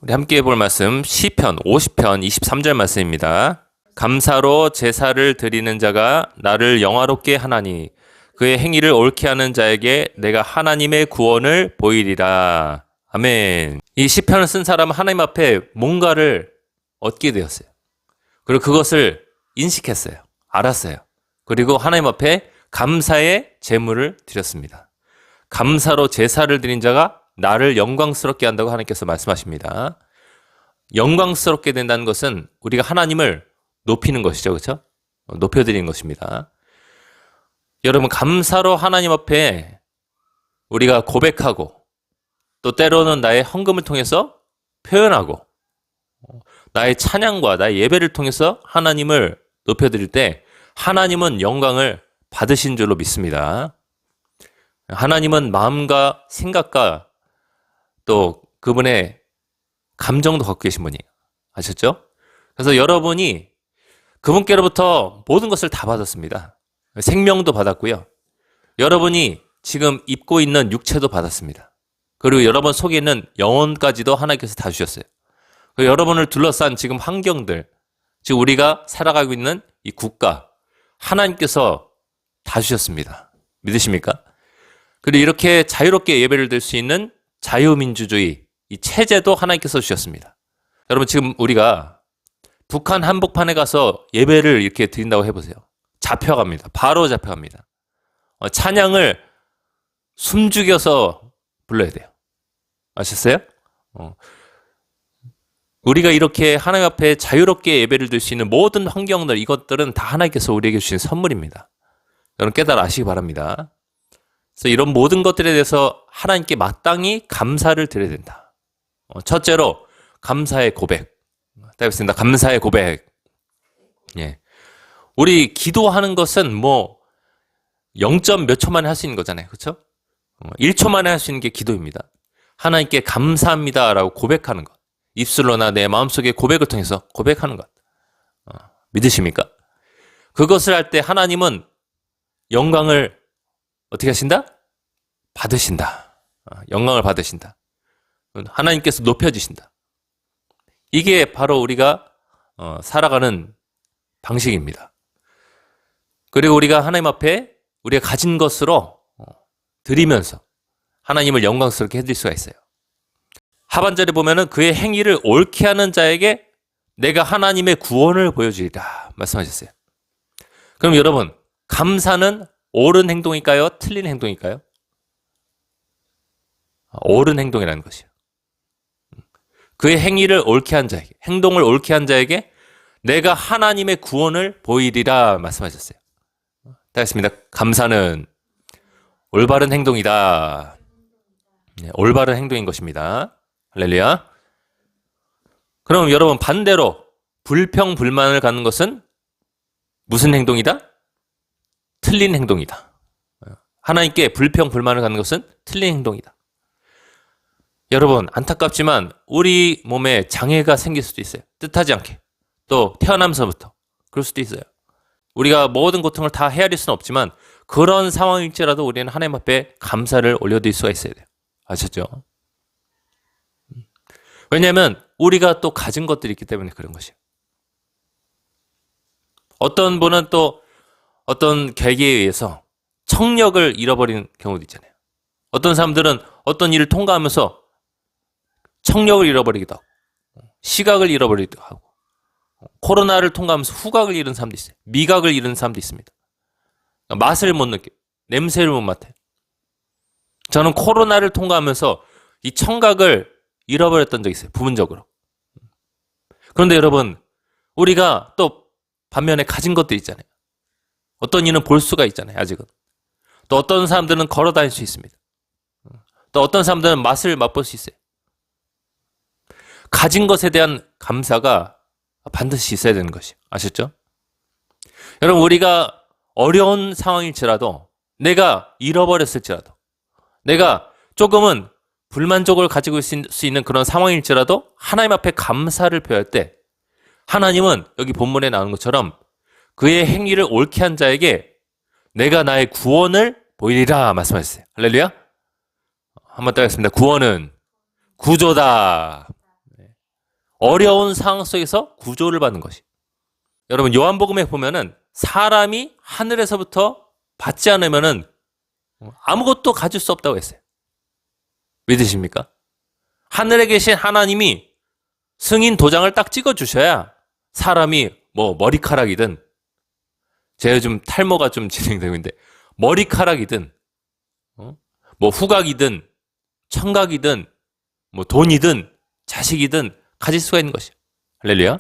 우리 함께 볼 말씀 시편 50편 23절 말씀입니다. 감사로 제사를 드리는 자가 나를 영화롭게 하나니 그의 행위를 옳게 하는 자에게 내가 하나님의 구원을 보이리라. 아멘. 이 시편을 쓴 사람은 하나님 앞에 뭔가를 얻게 되었어요. 그리고 그것을 인식했어요. 알았어요. 그리고 하나님 앞에 감사의 제물을 드렸습니다. 감사로 제사를 드린 자가 나를 영광스럽게 한다고 하나님께서 말씀하십니다. 영광스럽게 된다는 것은 우리가 하나님을 높이는 것이죠. 그렇죠? 높여드리는 것입니다. 여러분, 감사로 하나님 앞에 우리가 고백하고 또 때로는 나의 헌금을 통해서 표현하고 나의 찬양과 나의 예배를 통해서 하나님을 높여드릴 때 하나님은 영광을 받으신 줄로 믿습니다. 하나님은 마음과 생각과 또 그분의 감정도 갖고 계신 분이에요. 아셨죠? 그래서 여러분이 그분께로부터 모든 것을 다 받았습니다. 생명도 받았고요. 여러분이 지금 입고 있는 육체도 받았습니다. 그리고 여러분 속에 있는 영혼까지도 하나님께서 다 주셨어요. 그리고 여러분을 둘러싼 지금 환경들, 지금 우리가 살아가고 있는 이 국가, 하나님께서 다 주셨습니다. 믿으십니까? 그리고 이렇게 자유롭게 예배를 드릴 수 있는 자유민주주의, 이 체제도 하나님께서 주셨습니다. 여러분, 지금 우리가 북한 한복판에 가서 예배를 이렇게 드린다고 해보세요. 잡혀갑니다. 바로 잡혀갑니다. 찬양을 숨죽여서 불러야 돼요. 아셨어요? 우리가 이렇게 하나님 앞에 자유롭게 예배를 드릴 수 있는 모든 환경들, 이것들은 다 하나님께서 우리에게 주신 선물입니다. 여러분 깨달아 아시기 바랍니다. 그래서 이런 모든 것들에 대해서 하나님께 마땅히 감사를 드려야 된다. 첫째로 감사의 고백. 따겠습니다. 감사의 고백. 예. 우리 기도하는 것은 뭐 0점 몇 초 만에 할 수 있는 거잖아요. 그렇죠? 1초 만에 할 수 있는 게 기도입니다. 하나님께 감사합니다라고 고백하는 것. 입술로나 내 마음속의 고백을 통해서 고백하는 것. 믿으십니까? 그것을 할 때 하나님은 영광을 어떻게 하신다? 받으신다. 영광을 받으신다. 하나님께서 높여주신다. 이게 바로 우리가 살아가는 방식입니다. 그리고 우리가 하나님 앞에 우리가 가진 것으로 드리면서 하나님을 영광스럽게 해드릴 수가 있어요. 하반절에 보면은 그의 행위를 옳게 하는 자에게 내가 하나님의 구원을 보여주리라 말씀하셨어요. 그럼 여러분, 감사는 옳은 행동일까요? 틀린 행동일까요? 옳은 행동이라는 것이요. 그의 행위를 옳게 한 자에게, 행동을 옳게 한 자에게 내가 하나님의 구원을 보이리라 말씀하셨어요. 다 했습니다. 감사는 올바른 행동이다. 네, 올바른 행동인 것입니다. 할렐루야. 그럼 여러분, 반대로 불평불만을 갖는 것은 무슨 행동이다? 틀린 행동이다. 하나님께 불평불만을 갖는 것은 틀린 행동이다. 여러분, 안타깝지만 우리 몸에 장애가 생길 수도 있어요. 뜻하지 않게. 또 태어나면서부터 그럴 수도 있어요. 우리가 모든 고통을 다 헤아릴 수는 없지만 그런 상황일지라도 우리는 하나님 앞에 감사를 올려드릴 수가 있어야 돼요. 아셨죠? 왜냐하면 우리가 또 가진 것들이 있기 때문에 그런 것이에요. 어떤 분은 또 어떤 계기에 의해서 청력을 잃어버리는 경우도 있잖아요. 어떤 사람들은 어떤 일을 통과하면서 청력을 잃어버리기도 하고 시각을 잃어버리기도 하고 코로나를 통과하면서 후각을 잃은 사람도 있어요. 미각을 잃은 사람도 있습니다. 맛을 못 느껴요. 냄새를 못 맡아요. 저는 코로나를 통과하면서 이 청각을 잃어버렸던 적이 있어요. 부분적으로. 그런데 여러분, 우리가 또 반면에 가진 것들이 있잖아요. 어떤 이는 볼 수가 있잖아요. 아직은. 또 어떤 사람들은 걸어 다닐 수 있습니다. 또 어떤 사람들은 맛을 맛볼 수 있어요. 가진 것에 대한 감사가 반드시 있어야 되는 것이에요. 아셨죠? 여러분, 우리가 어려운 상황일지라도, 내가 잃어버렸을지라도, 내가 조금은 불만족을 가지고 있을 수 있는 그런 상황일지라도 하나님 앞에 감사를 표할 때 하나님은 여기 본문에 나오는 것처럼 그의 행위를 옳게 한 자에게 내가 나의 구원을 보이리라 말씀하셨어요. 할렐루야. 한번 따겠습니다. 구원은 구조다. 어려운 상황 속에서 구조를 받는 것이. 여러분 요한복음에 보면은 사람이 하늘에서부터 받지 않으면은 아무것도 가질 수 없다고 했어요. 믿으십니까? 하늘에 계신 하나님이 승인 도장을 딱 찍어 주셔야 사람이 뭐 머리카락이든, 제가 요즘 탈모가 좀 진행되고 있는데 머리카락이든 뭐 후각이든 청각이든 뭐 돈이든 자식이든 가질 수가 있는 것이에요. 할렐루야.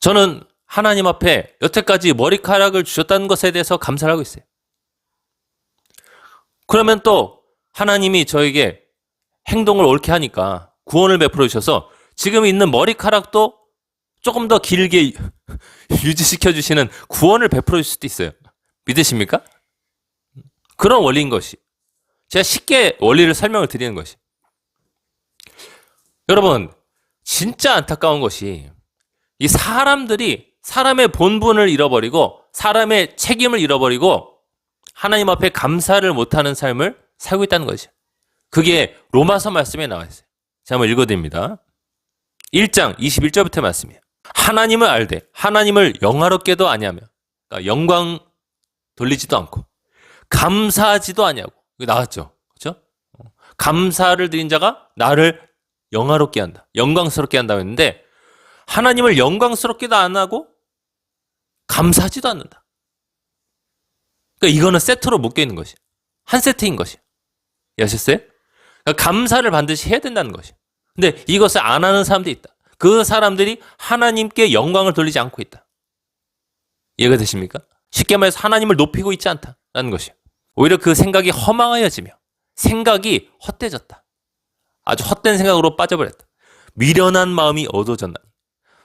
저는 하나님 앞에 여태까지 머리카락을 주셨다는 것에 대해서 감사를 하고 있어요. 그러면 또 하나님이 저에게 행동을 옳게 하니까 구원을 베풀어 주셔서 지금 있는 머리카락도 조금 더 길게 유지시켜 주시는 구원을 베풀어 줄 수도 있어요. 믿으십니까? 그런 원리인 것이. 제가 쉽게 원리를 설명을 드리는 것이. 여러분, 진짜 안타까운 것이 이 사람들이 사람의 본분을 잃어버리고 사람의 책임을 잃어버리고 하나님 앞에 감사를 못하는 삶을 살고 있다는 거죠. 그게 로마서 말씀에 나와 있어요. 제가 한번 읽어드립니다. 1장 21절부터 말씀이에요. 하나님을 알되 하나님을 영화롭게도 아니하며, 그러니까 영광 돌리지도 않고 감사하지도 아니하고. 이거 나왔죠? 그렇죠? 감사를 드린 자가 나를 영화롭게 한다, 영광스럽게 한다고 했는데 하나님을 영광스럽게도 안 하고 감사하지도 않는다. 그러니까 이거는 세트로 묶여 있는 것이, 한 세트인 것이. 아셨어요? 그러니까 감사를 반드시 해야 된다는 것이. 근데 이것을 안 하는 사람들이 있다. 그 사람들이 하나님께 영광을 돌리지 않고 있다. 이해가 되십니까? 쉽게 말해서 하나님을 높이고 있지 않다라는 것이에요. 오히려 그 생각이 허망하여지며 생각이 헛되졌다. 아주 헛된 생각으로 빠져버렸다. 미련한 마음이 어두워졌나니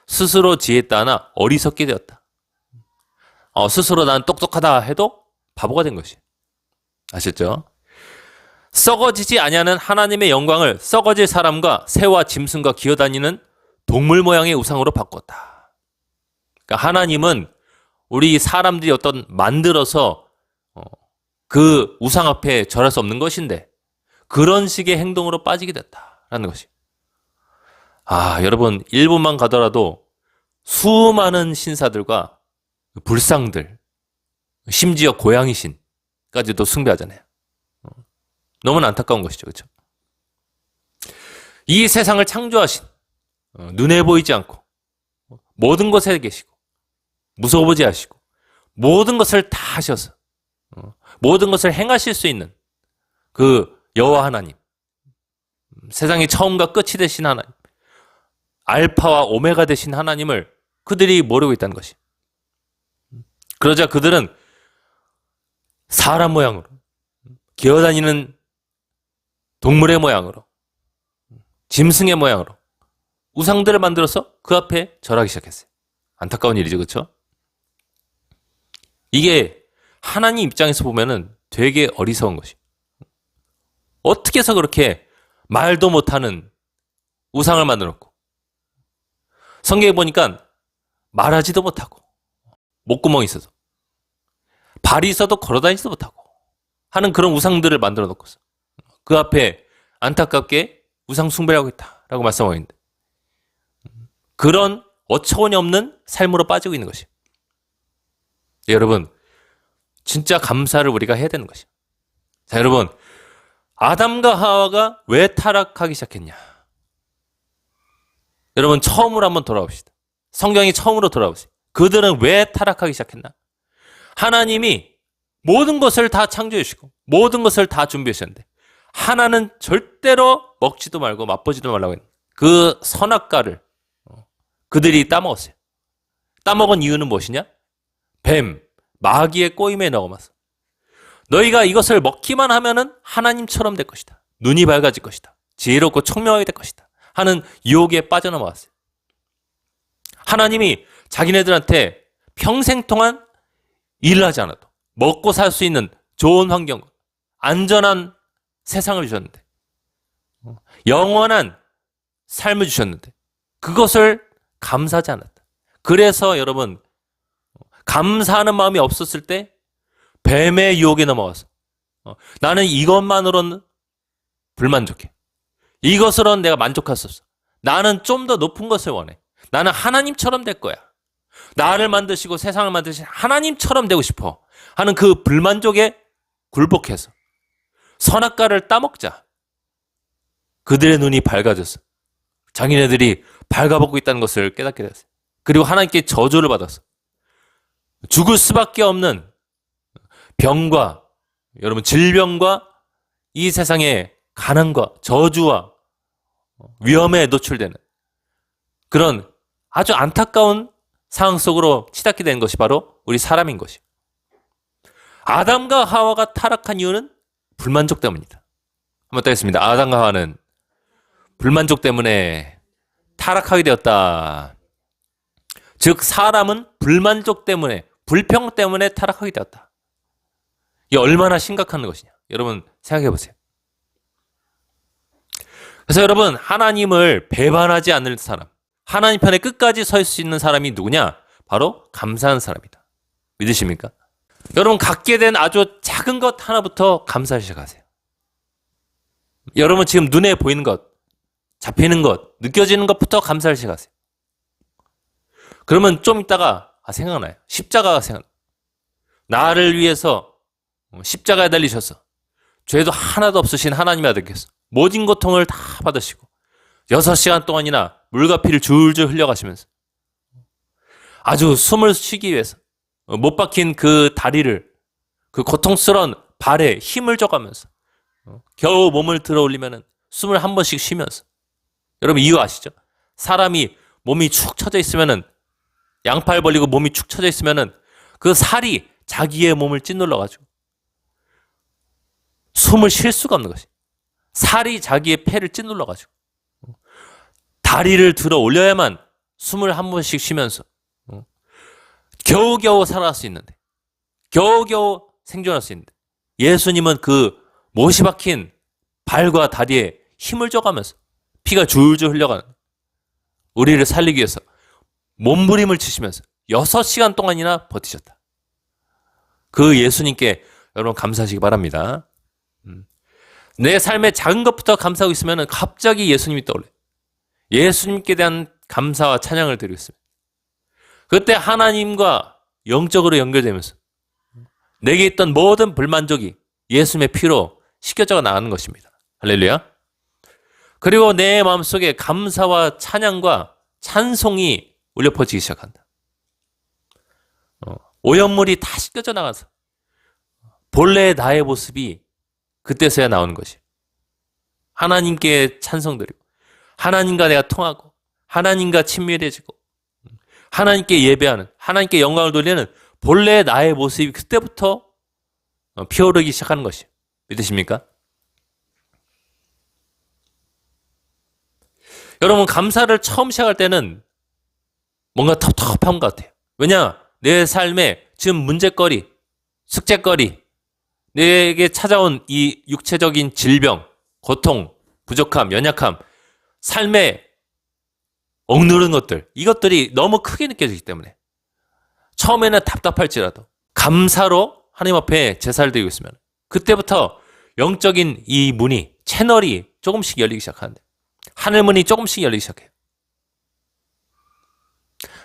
스스로 지혜있다 하나 어리석게 되었다. 스스로 난 똑똑하다 해도 바보가 된 것이. 아셨죠? 썩어지지 아니하는 하나님의 영광을 썩어질 사람과 새와 짐승과 기어다니는 동물 모양의 우상으로 바꿨다. 그러니까 하나님은 우리 사람들이 어떤 만들어서 그 우상 앞에 절할 수 없는 것인데 그런 식의 행동으로 빠지게 됐다라는 것이. 여러분 일본만 가더라도 수많은 신사들과 불상들, 심지어 고양이 신까지도 숭배하잖아요. 너무나 안타까운 것이죠. 그렇죠? 이 세상을 창조하신, 눈에 보이지 않고 모든 것에 계시고 무서워보지 하시고 모든 것을 다 하셔서 모든 것을 행하실 수 있는 그 여호와 하나님, 세상의 처음과 끝이 되신 하나님, 알파와 오메가 되신 하나님을 그들이 모르고 있다는 것이. 그러자 그들은 사람 모양으로, 기어다니는 동물의 모양으로, 짐승의 모양으로 우상들을 만들어서 그 앞에 절하기 시작했어요. 안타까운 일이죠. 그렇죠? 이게 하나님 입장에서 보면은 되게 어리석은 것이. 어떻게 해서 그렇게 말도 못하는 우상을 만들었고, 성경에 보니까 말하지도 못하고 목구멍이 있어서 발이 있어도 걸어다니지도 못하고 하는 그런 우상들을 만들어 놓고서 그 앞에 안타깝게 우상 숭배를 하고 있다라고 말씀하고 있는데, 그런 어처구니 없는 삶으로 빠지고 있는 것이. 여러분 진짜 감사를 우리가 해야 되는 것이. 자, 여러분 아담과 하와가 왜 타락하기 시작했냐? 여러분 처음으로 한번 돌아봅시다. 성경이 처음으로 돌아보세요. 그들은 왜 타락하기 시작했나? 하나님이 모든 것을 다 창조해 주시고 모든 것을 다 준비해 주셨는데 하나는 절대로 먹지도 말고 맛보지도 말라고 했는 그 선악과를 그들이 따먹었어요. 따먹은 이유는 무엇이냐? 뱀, 마귀의 꼬임에 넘어가서 너희가 이것을 먹기만 하면은 하나님처럼 될 것이다. 눈이 밝아질 것이다. 지혜롭고 총명하게 될 것이다. 하는 유혹에 빠져넘어갔어요. 하나님이 자기네들한테 평생 동안 일을 하지 않아도 먹고 살 수 있는 좋은 환경, 안전한 세상을 주셨는데, 영원한 삶을 주셨는데 그것을 감사하지 않았다. 그래서 여러분 감사하는 마음이 없었을 때 뱀의 유혹에 넘어가서 나는 이것만으로는 불만족해. 이것으로는 내가 만족할 수 없어. 나는 좀 더 높은 것을 원해. 나는 하나님처럼 될 거야. 나를 만드시고 세상을 만드신 하나님처럼 되고 싶어 하는 그 불만족에 굴복해서 선악과를 따먹자. 그들의 눈이 밝아졌어. 자기네들이 발가벗고 있다는 것을 깨닫게 됐어요. 그리고 하나님께 저주를 받았어. 죽을 수밖에 없는 병과 여러분 질병과 이 세상의 가난과 저주와 위험에 노출되는 그런 아주 안타까운 상황 속으로 치닫게 된 것이 바로 우리 사람인 것이요. 아담과 하와가 타락한 이유는 불만족 때문이다. 한번 더 했습니다. 아담과 하와는 불만족 때문에 타락하게 되었다. 즉 사람은 불만족 때문에 불평 때문에 타락하게 되었다. 이게 얼마나 심각한 것이냐. 여러분 생각해 보세요. 그래서 여러분 하나님을 배반하지 않을 사람, 하나님 편에 끝까지 설 수 있는 사람이 누구냐? 바로 감사하는 사람이다. 믿으십니까? 여러분 갖게 된 아주 작은 것 하나부터 감사를 시작하세요. 여러분 지금 눈에 보이는 것, 잡히는 것, 느껴지는 것부터 감사를 시작하세요. 그러면 좀 있다가 생각나요. 십자가가 생각나요. 나를 위해서 십자가에 달리셔서 죄도 하나도 없으신 하나님의 아들께서 모든 고통을 다 받으시고 6시간 동안이나 물과 피를 줄줄 흘려가시면서 아주 숨을 쉬기 위해서 못 박힌 그 다리를 그 고통스러운 발에 힘을 줘가면서 겨우 몸을 들어 올리면 숨을 한 번씩 쉬면서 여러분 이유 아시죠? 사람이 몸이 축 처져 있으면은 양팔 벌리고 몸이 축 처져 있으면은 그 살이 자기의 몸을 짓눌러가지고 숨을 쉴 수가 없는 것이. 살이 자기의 폐를 짓눌러가지고 다리를 들어 올려야만 숨을 한 번씩 쉬면서 겨우겨우 살아갈 수 있는데 겨우겨우 생존할 수 있는데 예수님은 그 못이 박힌 발과 다리에 힘을 줘가면서 피가 줄줄 흘려가는 우리를 살리기 위해서 몸부림을 치시면서 6시간 동안이나 버티셨다. 그 예수님께 여러분 감사하시기 바랍니다. 내 삶의 작은 것부터 감사하고 있으면 갑자기 예수님이 떠올려요. 예수님께 대한 감사와 찬양을 드리고 있습니다. 그때 하나님과 영적으로 연결되면서 내게 있던 모든 불만족이 예수님의 피로 씻겨져 나가는 것입니다. 할렐루야. 그리고 내 마음속에 감사와 찬양과 찬송이 울려 퍼지기 시작한다. 오염물이 다 씻겨져 나가서 본래의 나의 모습이 그때서야 나오는 것이. 하나님께 찬송드리고 하나님과 내가 통하고 하나님과 친밀해지고 하나님께 예배하는 하나님께 영광을 돌리는 본래의 나의 모습이 그때부터 피어오르기 시작하는 것이. 믿으십니까? 여러분 감사를 처음 시작할 때는 뭔가 텁텁한 것 같아요. 왜냐? 내 삶에 지금 문제거리, 숙제거리, 내게 찾아온 이 육체적인 질병, 고통, 부족함, 연약함, 삶에 억누른 것들, 이것들이 너무 크게 느껴지기 때문에 처음에는 답답할지라도 감사로 하나님 앞에 제사를 드리고 있으면 그때부터 영적인 이 문이, 채널이 조금씩 열리기 시작하는데 하늘문이 조금씩 열리기 시작해요.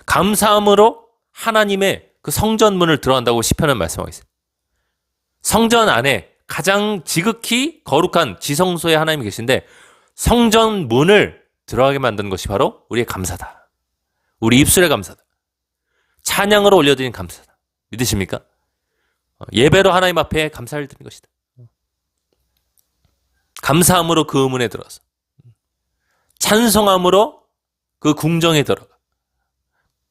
감사함으로 하나님의 그 성전문을 들어간다고 시편은 말씀하고 있어요. 성전 안에 가장 지극히 거룩한 지성소에 하나님이 계신데 성전 문을 들어가게 만드는 것이 바로 우리의 감사다. 우리 입술의 감사다. 찬양으로 올려드린 감사다. 믿으십니까? 예배로 하나님 앞에 감사를 드리는 것이다. 감사함으로 그 문에 들어서 찬송함으로 그 궁정에 들어가.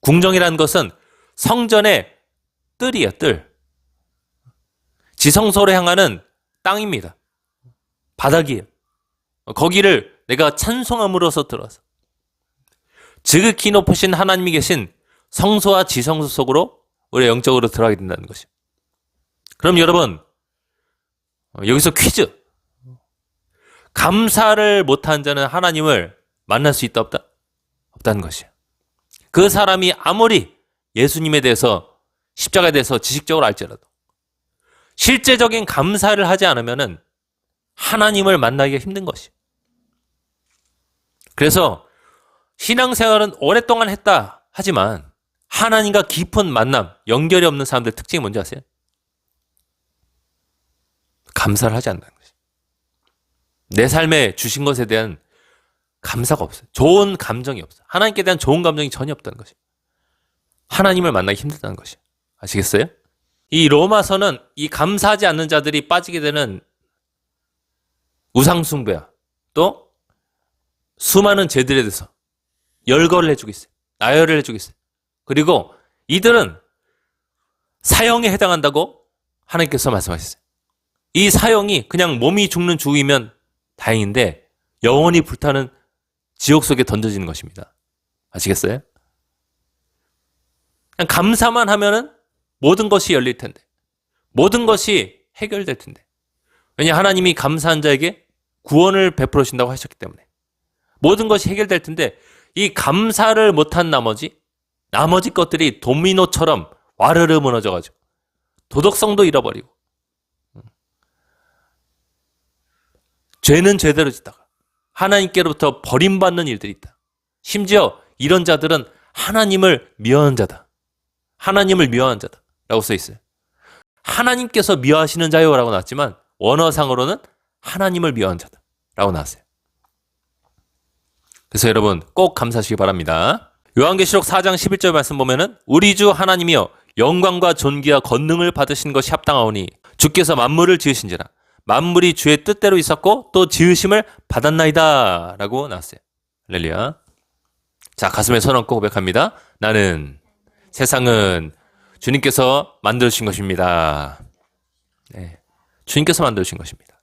궁정이라는 것은 성전의 뜰이에요. 뜰. 지성소로 향하는 땅입니다. 바닥이에요. 거기를 내가 찬송함으로써 들어서 지극히 높으신 하나님이 계신 성소와 지성소 속으로 우리 영적으로 들어가게 된다는 것이죠. 그럼 여러분 여기서 퀴즈. 감사를 못한 자는 하나님을 만날 수 있다 없다? 없다는 것이에요. 그 사람이 아무리 예수님에 대해서 십자가에 대해서 지식적으로 알지라도 실제적인 감사를 하지 않으면 하나님을 만나기가 힘든 것이에요. 그래서 신앙생활은 오랫동안 했다 하지만 하나님과 깊은 만남, 연결이 없는 사람들 특징이 뭔지 아세요? 감사를 하지 않는다는 거죠. 내 삶에 주신 것에 대한 감사가 없어요. 좋은 감정이 없어요. 하나님께 대한 좋은 감정이 전혀 없다는 거죠. 하나님을 만나기 힘들다는 것이요. 아시겠어요? 이 로마서는 이 감사하지 않는 자들이 빠지게 되는 우상숭배야. 또 수많은 죄들에 대해서 열거를 해주고 있어요. 나열을 해주고 있어요. 그리고 이들은 사형에 해당한다고 하나님께서 말씀하셨어요. 이 사형이 그냥 몸이 죽는 죽이면 다행인데 영원히 불타는 지옥 속에 던져지는 것입니다. 아시겠어요? 그냥 감사만 하면은 모든 것이 열릴 텐데, 모든 것이 해결될 텐데. 왜냐 하나님이 감사한 자에게 구원을 베풀어 주신다고 하셨기 때문에 모든 것이 해결될 텐데, 이 감사를 못한 나머지 것들이 도미노처럼 와르르 무너져가지고 도덕성도 잃어버리고 죄는 죄대로 짓다가 하나님께로부터 버림받는 일들이 있다. 심지어 이런 자들은 하나님을 미워하는 자다. 하나님을 미워하는 자다 라고 써 있어요. 하나님께서 미워하시는 자요 라고 나왔지만 원어상으로는 하나님을 미워하는 자다 라고 나왔어요. 그래서 여러분 꼭 감사하시기 바랍니다. 요한계시록 4장 11절 말씀 보면은 우리 주 하나님이여 영광과 존귀와 권능을 받으신 것이 합당하오니 주께서 만물을 지으신지라 만물이 주의 뜻대로 있었고 또 지으심을 받았나이다 라고 나왔어요. 할렐루야. 자, 가슴에 손 얹고 고백합니다. 나는 세상은 주님께서 만들어주신 것입니다. 네, 주님께서 만들어주신 것입니다.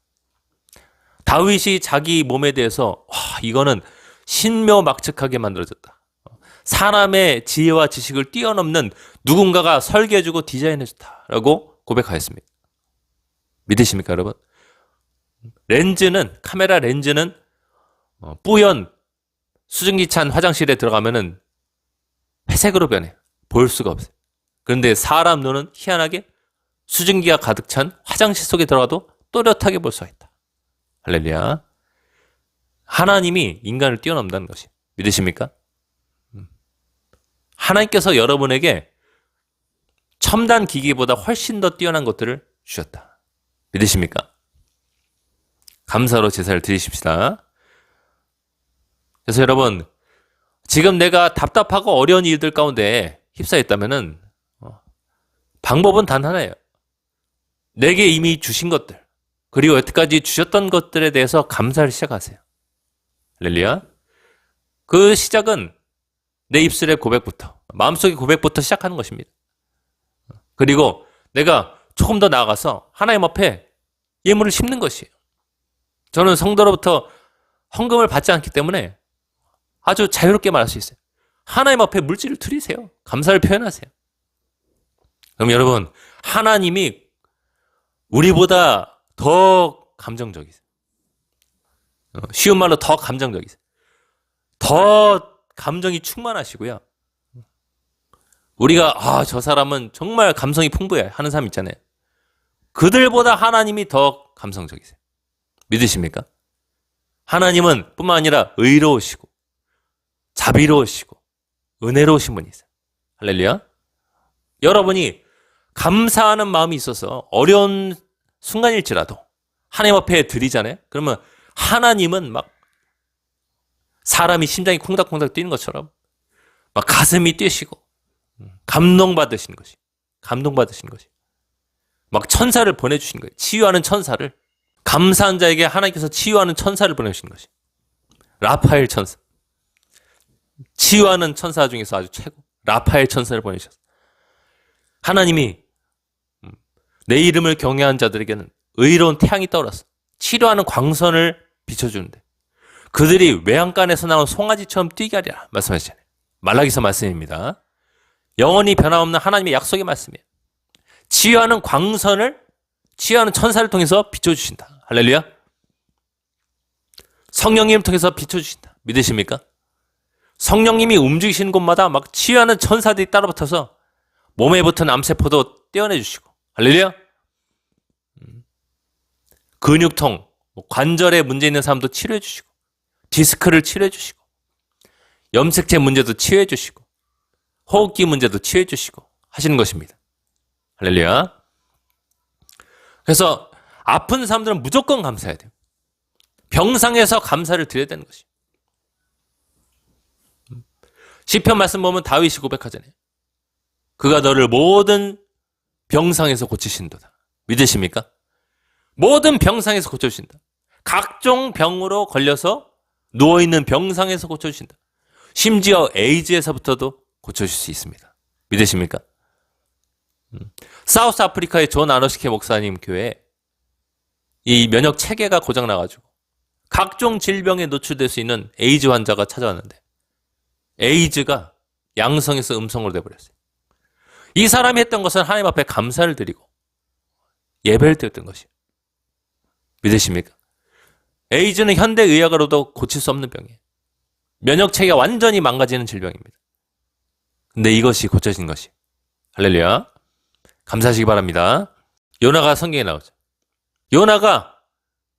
다윗이 자기 몸에 대해서 이거는 신묘막측하게 만들어졌다. 사람의 지혜와 지식을 뛰어넘는 누군가가 설계해주고 디자인해줬다라고 고백하였습니다. 믿으십니까 여러분? 카메라 렌즈는 뿌연 수증기 찬 화장실에 들어가면은 회색으로 변해. 볼 수가 없어요. 그런데 사람 눈은 희한하게 수증기가 가득 찬 화장실 속에 들어가도 또렷하게 볼 수가 있다. 할렐루야. 하나님이 인간을 뛰어넘는다는 것이 믿으십니까? 하나님께서 여러분에게 첨단 기기보다 훨씬 더 뛰어난 것들을 주셨다. 믿으십니까? 감사로 제사를 드리십시다. 그래서 여러분 지금 내가 답답하고 어려운 일들 가운데 휩싸였다면은 방법은 단 하나예요. 내게 이미 주신 것들 그리고 여태까지 주셨던 것들에 대해서 감사를 시작하세요. 할렐루야. 그 시작은 내 입술의 고백부터 마음속의 고백부터 시작하는 것입니다. 그리고 내가 조금 더 나아가서 하나님 앞에 예물을 심는 것이에요. 저는 성도로부터 헌금을 받지 않기 때문에 아주 자유롭게 말할 수 있어요. 하나님 앞에 물질을 드리세요. 감사를 표현하세요. 그럼 여러분 하나님이 우리보다 더 감정적이세요. 쉬운 말로 더 감정적이세요. 더 감정이 충만하시고요. 우리가 저 사람은 정말 감성이 풍부해 하는 사람 있잖아요. 그들보다 하나님이 더 감성적이세요. 믿으십니까? 하나님은 뿐만 아니라 의로우시고 자비로우시고 은혜로우신 분이세요. 할렐루야. 여러분이 감사하는 마음이 있어서 어려운 순간일지라도 하나님 앞에 드리잖아요. 그러면 하나님은 막 사람이 심장이 콩닥콩닥 뛰는 것처럼 막 가슴이 뛰시고 감동받으시는 것이 막 천사를 보내주신 거예요. 치유하는 천사를. 감사한 자에게 하나님께서 치유하는 천사를 보내주신 것이 라파엘 천사. 치유하는 천사 중에서 아주 최고 라파엘 천사를 보내주셨어요. 하나님이 내 이름을 경외하는 자들에게는 의로운 태양이 떠올랐어. 치료하는 광선을 비춰주는데 그들이 외양간에서 나온 송아지처럼 뛰게 하리라 말씀하시잖아요. 말라기서 말씀입니다. 영원히 변함없는 하나님의 약속의 말씀이에요. 치유하는 광선을 치유하는 천사를 통해서 비춰주신다. 할렐루야. 성령님을 통해서 비춰주신다. 믿으십니까? 성령님이 움직이시는 곳마다 막 치유하는 천사들이 따라붙어서 몸에 붙은 암세포도 떼어내주시고 할렐루야. 근육통, 관절에 문제 있는 사람도 치료해주시고 디스크를 치료해주시고 염색체 문제도 치유해 주시고 호흡기 문제도 치유해 주시고 하시는 것입니다. 할렐루야. 그래서 아픈 사람들은 무조건 감사해야 돼요. 병상에서 감사를 드려야 되는 것이에요. 시편 말씀 보면 다윗이 고백하잖아요. 그가 너를 모든 병상에서 고치신도다. 믿으십니까? 모든 병상에서 고쳐주신다. 각종 병으로 걸려서 누워있는 병상에서 고쳐주신다. 심지어 에이즈에서부터도 고쳐줄 수 있습니다. 믿으십니까? 사우스 아프리카의 존 아노시케 목사님 교회에 이 면역 체계가 고장나가지고 각종 질병에 노출될 수 있는 에이즈 환자가 찾아왔는데 에이즈가 양성에서 음성으로 돼버렸어요. 이 사람이 했던 것은 하나님 앞에 감사를 드리고 예배를 드렸던 것이에요. 믿으십니까? 에이즈는 현대의학으로도 고칠 수 없는 병이에요. 면역체계가 완전히 망가지는 질병입니다. 근데 이것이 고쳐진 것이 할렐루야. 감사하시기 바랍니다. 요나가 성경에 나오죠. 요나가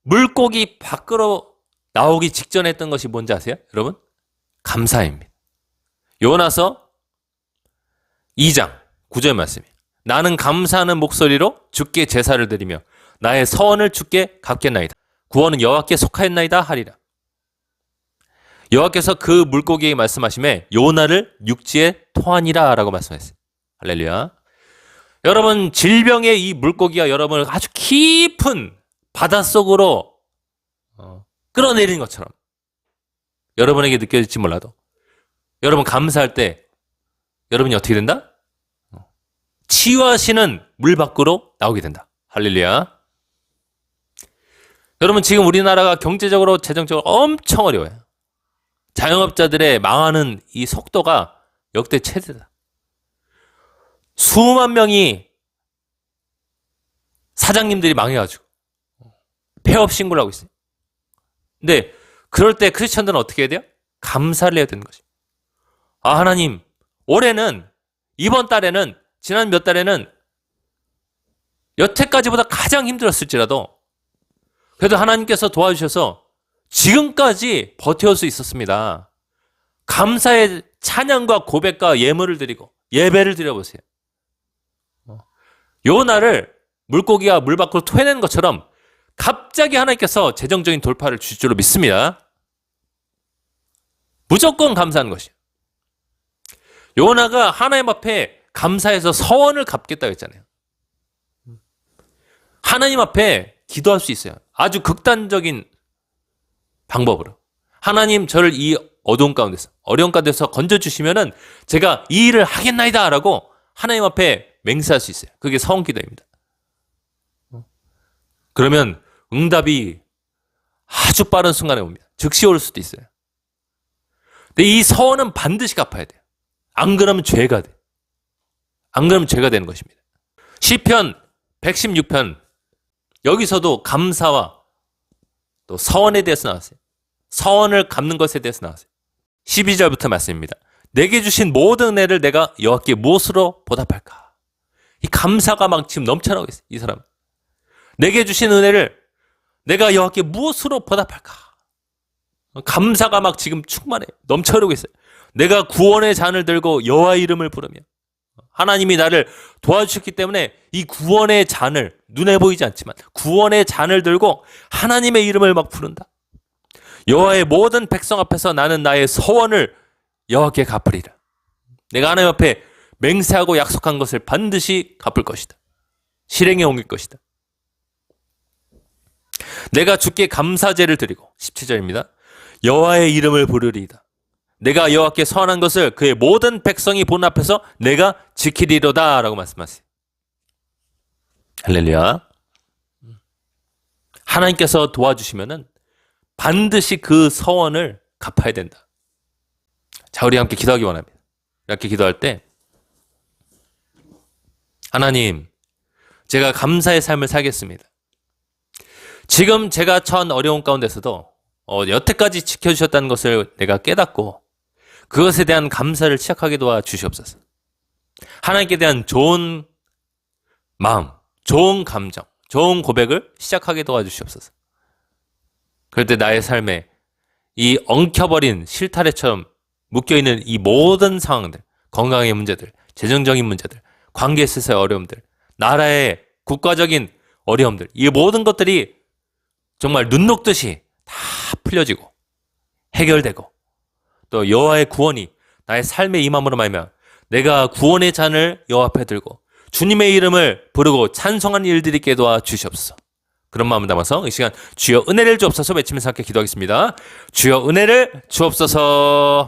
물고기 밖으로 나오기 직전에 했던 것이 뭔지 아세요? 여러분? 감사입니다. 요나서 2장 9절 말씀이에요. 나는 감사하는 목소리로 주께 제사를 드리며 나의 서원을 주께 갚겠나이다. 구원은 여호와께 속하였나이다 하리라. 여호와께서 그 물고기에게 말씀하시매 요나를 육지에 토하니라 라고 말씀했어요. 할렐루야. 여러분 질병의 이 물고기가 여러분을 아주 깊은 바닷속으로 끌어내리는 것처럼 여러분에게 느껴질지 몰라도 여러분 감사할 때 여러분이 어떻게 된다? 치유하시는 물 밖으로 나오게 된다. 할렐루야. 여러분 지금 우리나라가 경제적으로 재정적으로 엄청 어려워요. 자영업자들의 망하는 이 속도가 역대 최대다. 수만 명이 사장님들이 망해가지고 폐업 신고를 하고 있어요. 근데 그럴 때 크리스천들은 어떻게 해야 돼요? 감사를 해야 되는 것이죠. 아 하나님 올해는 이번 달에는 지난 몇 달에는 여태까지보다 가장 힘들었을지라도 그래도 하나님께서 도와주셔서 지금까지 버텨올 수 있었습니다. 감사의 찬양과 고백과 예물을 드리고 예배를 드려보세요. 요나를 물고기가 물 밖으로 토해낸 것처럼 갑자기 하나님께서 재정적인 돌파를 주실 줄로 믿습니다. 무조건 감사하는 것이에요. 요나가 하나님 앞에 감사해서 서원을 갚겠다고 했잖아요. 하나님 앞에 기도할 수 있어요. 아주 극단적인 방법으로. 하나님 저를 이 어두운 가운데서 어려운 가운데서 건져주시면은 제가 이 일을 하겠나이다 라고 하나님 앞에 맹세할 수 있어요. 그게 서원 기도입니다. 그러면 응답이 아주 빠른 순간에 옵니다. 즉시 올 수도 있어요. 근데 이 서원은 반드시 갚아야 돼요. 안 그러면 죄가 돼. 안 그러면 죄가 되는 것입니다. 시편 116편 여기서도 감사와 또 서원에 대해서 나왔어요. 서원을 갚는 것에 대해서 나왔어요. 12절부터 말씀입니다. 내게 주신 모든 은혜를 내가 여호와께 무엇으로 보답할까? 이 감사가 막 지금 넘쳐나고 있어요. 이 사람. 내게 주신 은혜를 내가 여호와께 무엇으로 보답할까? 감사가 막 지금 충만해. 넘쳐흐르고 있어요. 내가 구원의 잔을 들고 여호와의 이름을 부르며 하나님이 나를 도와주셨기 때문에 이 구원의 잔을 눈에 보이지 않지만 구원의 잔을 들고 하나님의 이름을 막 부른다. 여호와의 모든 백성 앞에서 나는 나의 서원을 여호와께 갚으리라. 내가 하나님 앞에 맹세하고 약속한 것을 반드시 갚을 것이다. 실행에 옮길 것이다. 내가 주께 감사제를 드리고 17절입니다. 여호와의 이름을 부르리이다. 내가 여호와께 서원한 것을 그의 모든 백성이 본 앞에서 내가 지키리로다 라고 말씀하세요. 할렐루야. 하나님께서 도와주시면은 반드시 그 서원을 갚아야 된다. 자, 우리 함께 기도하기 원합니다. 이렇게 기도할 때 하나님, 제가 감사의 삶을 살겠습니다. 지금 제가 처한 어려운 가운데서도 여태까지 지켜주셨다는 것을 내가 깨닫고 그것에 대한 감사를 시작하게 도와주시옵소서. 하나님께 대한 좋은 마음, 좋은 감정, 좋은 고백을 시작하게 도와주시옵소서. 그럴 때 나의 삶에 이 엉켜버린 실타래처럼 묶여있는 이 모든 상황들, 건강의 문제들, 재정적인 문제들, 관계에서의 어려움들, 나라의 국가적인 어려움들, 이 모든 것들이 정말 눈 녹듯이 다 풀려지고 해결되고 또 여호와의 구원이 나의 삶에 임함으로 말미암아 내가 구원의 잔을 여호와 앞에 들고 주님의 이름을 부르고 찬송하는 일들이 있게 도와 주시옵소서. 그런 마음을 담아서 이 시간 주여 은혜를 주옵소서 외치면서 함께 기도하겠습니다. 주여 은혜를 주옵소서.